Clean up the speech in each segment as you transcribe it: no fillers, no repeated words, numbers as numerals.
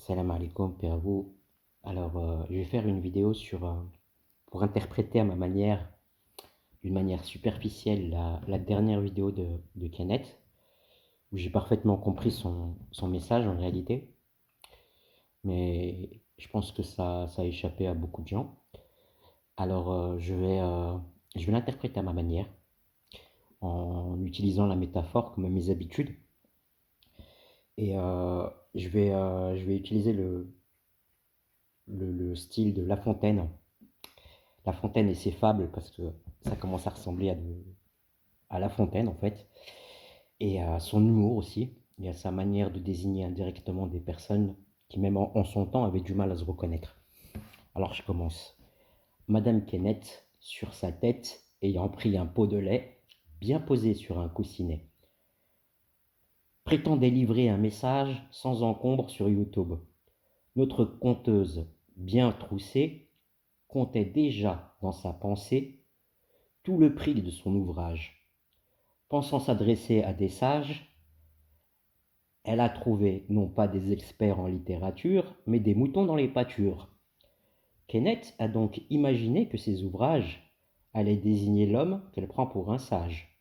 Salam alaikum, paix à vous. Alors, je vais faire une vidéo pour interpréter à ma manière, d'une manière superficielle, la dernière vidéo de Kenneth, où j'ai parfaitement compris son message en réalité, mais je pense que ça a échappé à beaucoup de gens. Alors, je vais l'interpréter à ma manière, en utilisant la métaphore comme à mes habitudes, et je vais utiliser le style de La Fontaine. La Fontaine et ses fables, parce que ça commence à ressembler à La Fontaine en fait, et à son humour aussi, et à sa manière de désigner indirectement des personnes qui même en son temps avaient du mal à se reconnaître. Alors je commence. Madame Kenneth, sur sa tête, ayant pris un pot de lait, bien posé sur un coussinet, prétendait livrer un message sans encombre sur YouTube. Notre conteuse, bien troussée, comptait déjà dans sa pensée tout le prix de son ouvrage. Pensant s'adresser à des sages, elle a trouvé non pas des experts en littérature, mais des moutons dans les pâtures. Kenneth a donc imaginé que ses ouvrages allaient désigner l'homme qu'elle prend pour un sage.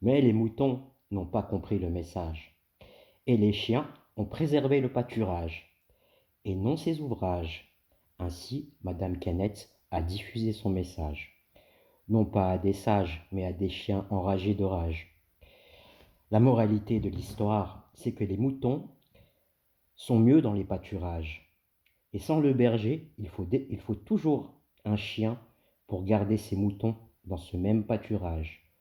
Mais les moutons n'ont pas compris le message, et les chiens ont préservé le pâturage, et non ses ouvrages. Ainsi, Madame Kenneth a diffusé son message, non pas à des sages, mais à des chiens enragés de rage. La moralité de l'histoire, c'est que les moutons sont mieux dans les pâturages. Et sans le berger, il faut toujours un chien pour garder ses moutons dans ce même pâturage.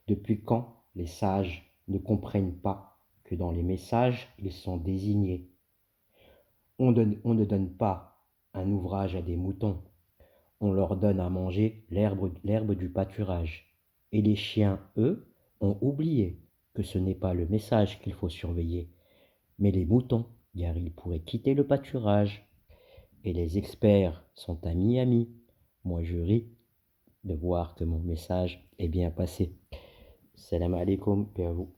Depuis quand les sages ne comprennent pas que dans les messages, ils sont désignés? On ne donne pas un ouvrage à des moutons, on leur donne à manger l'herbe du pâturage. Et les chiens, eux, ont oublié que ce n'est pas le message qu'il faut surveiller, mais les moutons, car ils pourraient quitter le pâturage. Et les experts sont à mi-ami. Moi, je ris de voir que mon message est bien passé. Salam alaikum, paix à vous.